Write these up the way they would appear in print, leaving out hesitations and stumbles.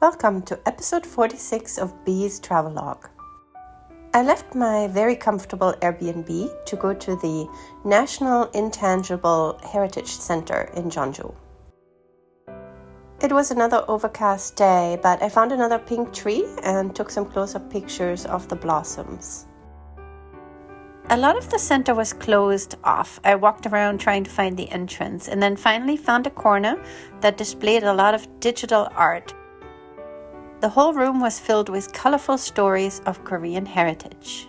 Welcome to episode 46 of Bee's Travelogue. I left my very comfortable Airbnb to go to the National Intangible Heritage Center in Jeonju. It was another overcast day, but I found another pink tree and took some close-up pictures of the blossoms. A lot of the center was closed off. I walked around trying to find the entrance and then finally found a corner that displayed a lot of digital art. The whole room was filled with colorful stories of Korean heritage.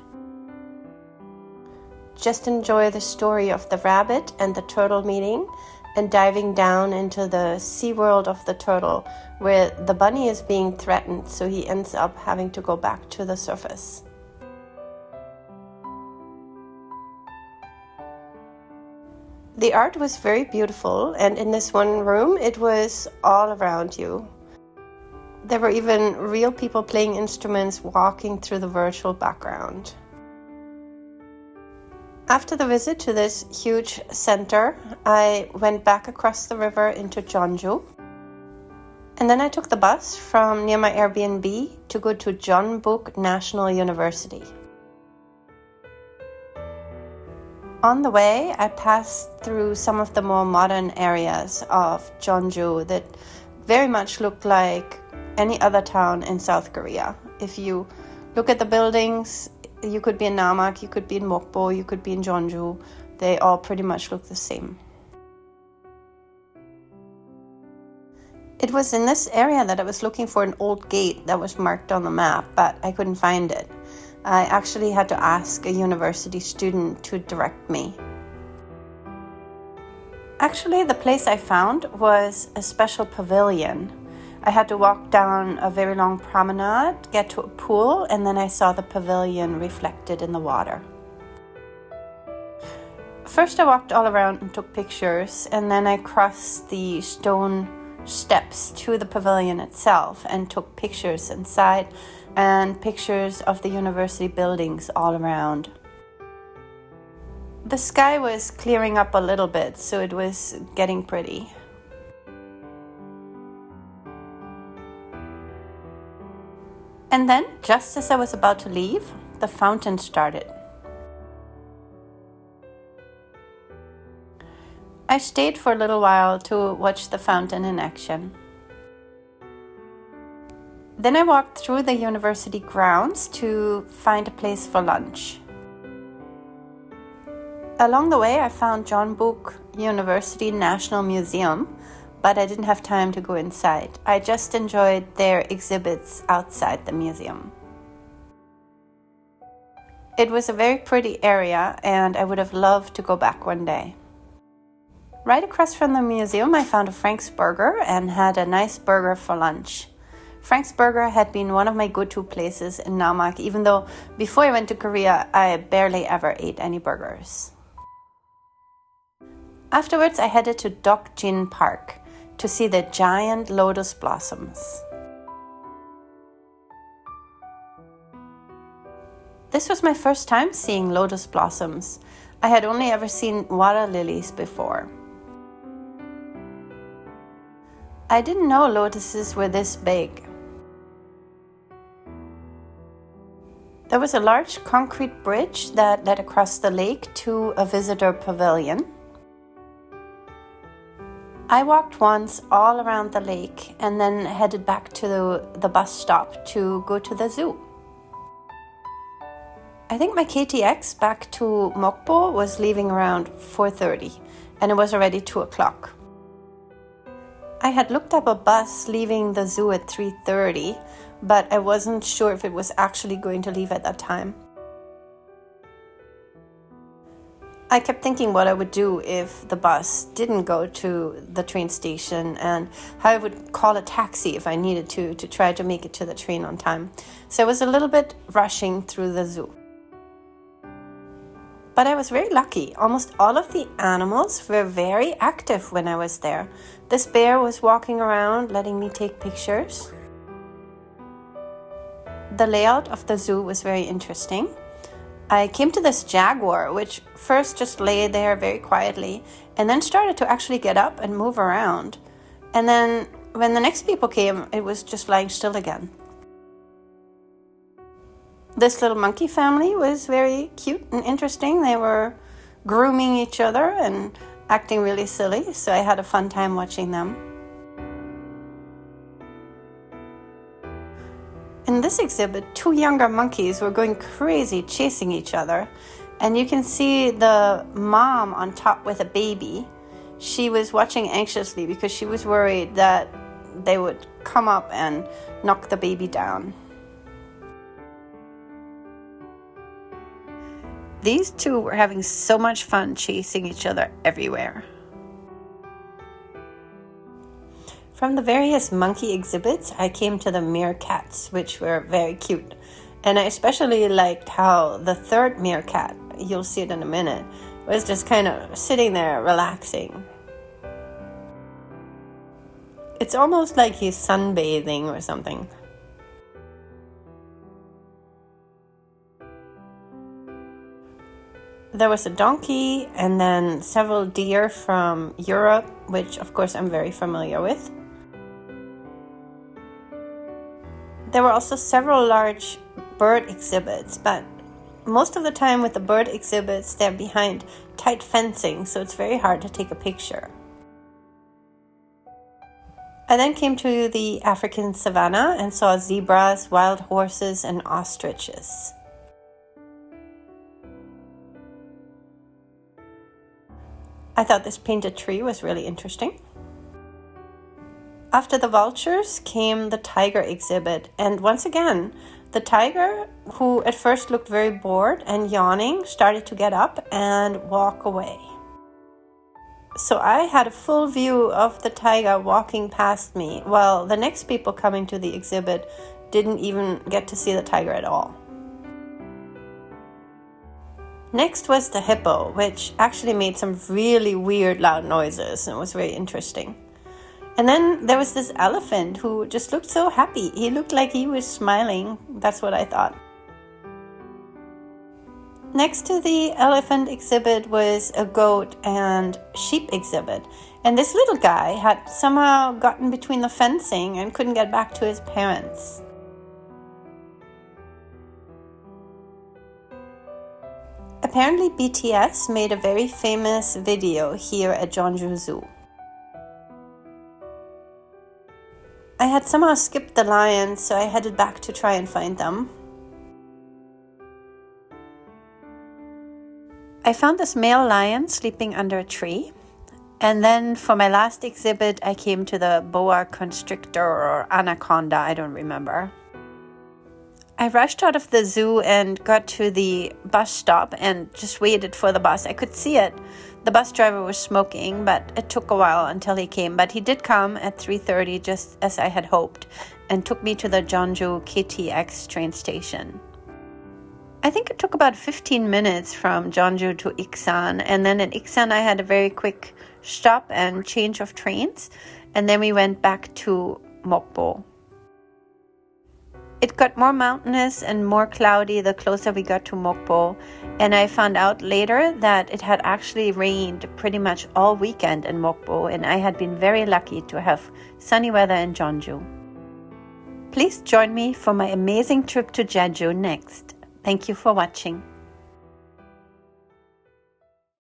Just enjoy the story of the rabbit and the turtle meeting and diving down into the sea world of the turtle, where the bunny is being threatened, so he ends up having to go back to the surface. The art was very beautiful, and in this one room, it was all around you. There were even real people playing instruments walking through the virtual background. After the visit to this huge center, I went back across the river into Jeonju. And then I took the bus from near my Airbnb to go to Jeonju National University. On the way, I passed through some of the more modern areas of Jeonju that very much looked like any other town in South Korea. If you look at the buildings, you could be in Namak, you could be in Mokpo, you could be in Jeonju. They all pretty much look the same. It was in this area that I was looking for an old gate that was marked on the map, but I couldn't find it. I actually had to ask a university student to direct me. Actually, the place I found was a special pavilion. I had to walk down a very long promenade, get to a pool, and then I saw the pavilion reflected in the water. First, I walked all around and took pictures, and then I crossed the stone steps to the pavilion itself and took pictures inside and pictures of the university buildings all around. The sky was clearing up a little bit, so it was getting pretty. And then, just as I was about to leave, the fountain started. I stayed for a little while to watch the fountain in action. Then I walked through the university grounds to find a place for lunch. Along the way, I found Jeonju University National Museum, but I didn't have time to go inside. I just enjoyed their exhibits outside the museum. It was a very pretty area, and I would have loved to go back one day. Right across from the museum, I found a Frank's Burger and had a nice burger for lunch. Frank's Burger had been one of my go-to places in Namak, even though before I went to Korea, I barely ever ate any burgers. Afterwards, I headed to Dokjin Park to see the giant lotus blossoms. This was my first time seeing lotus blossoms. I had only ever seen water lilies before. I didn't know lotuses were this big. There was a large concrete bridge that led across the lake to a visitor pavilion. I walked once all around the lake and then headed back to the bus stop to go to the zoo. I think my KTX back to Mokpo was leaving around 4:30 and it was already 2 o'clock. I had looked up a bus leaving the zoo at 3:30, but I wasn't sure if it was actually going to leave at that time. I kept thinking what I would do if the bus didn't go to the train station and how I would call a taxi if I needed to try to make it to the train on time. So I was a little bit rushing through the zoo. But I was very lucky. Almost all of the animals were very active when I was there. This bear was walking around letting me take pictures. The layout of the zoo was very interesting. I came to this jaguar, which first just lay there very quietly and then started to actually get up and move around. And then when the next people came, it was just lying still again. This little monkey family was very cute and interesting. They were grooming each other and acting really silly, so I had a fun time watching them. In this exhibit, 2 younger monkeys were going crazy chasing each other, and you can see the mom on top with a baby. She was watching anxiously because she was worried that they would come up and knock the baby down. These 2 were having so much fun chasing each other everywhere. From the various monkey exhibits, I came to the meerkats, which were very cute. And I especially liked how the 3rd meerkat, you'll see it in a minute, was just kind of sitting there relaxing. It's almost like he's sunbathing or something. There was a donkey and then several deer from Europe, which of course I'm very familiar with. There were also several large bird exhibits, but most of the time with the bird exhibits, they're behind tight fencing, so it's very hard to take a picture. I then came to the African savanna and saw zebras, wild horses, and ostriches. I thought this painted tree was really interesting. After the vultures came the tiger exhibit, and once again, the tiger, who at first looked very bored and yawning, started to get up and walk away. So I had a full view of the tiger walking past me, while the next people coming to the exhibit didn't even get to see the tiger at all. Next was the hippo, which actually made some really weird loud noises and was very interesting. And then there was this elephant who just looked so happy. He looked like he was smiling. That's what I thought. Next to the elephant exhibit was a goat and sheep exhibit. And this little guy had somehow gotten between the fencing and couldn't get back to his parents. Apparently BTS made a very famous video here at Jeonju Zoo. I had somehow skipped the lions, so I headed back to try and find them. I found this male lion sleeping under a tree. And then for my last exhibit, I came to the boa constrictor or anaconda, I don't remember. I rushed out of the zoo and got to the bus stop and just waited for the bus. I could see it. The bus driver was smoking, but it took a while until he came. But he did come at 3:30, just as I had hoped, and took me to the Jeonju KTX train station. I think it took about 15 minutes from Jeonju to Iksan, and then at Iksan I had a very quick stop and change of trains, and then we went back to Mokpo. It got more mountainous and more cloudy the closer we got to Mokpo, and I found out later that it had actually rained pretty much all weekend in Mokpo, and I had been very lucky to have sunny weather in Jeonju. Please join me for my amazing trip to Jeonju next. Thank you for watching.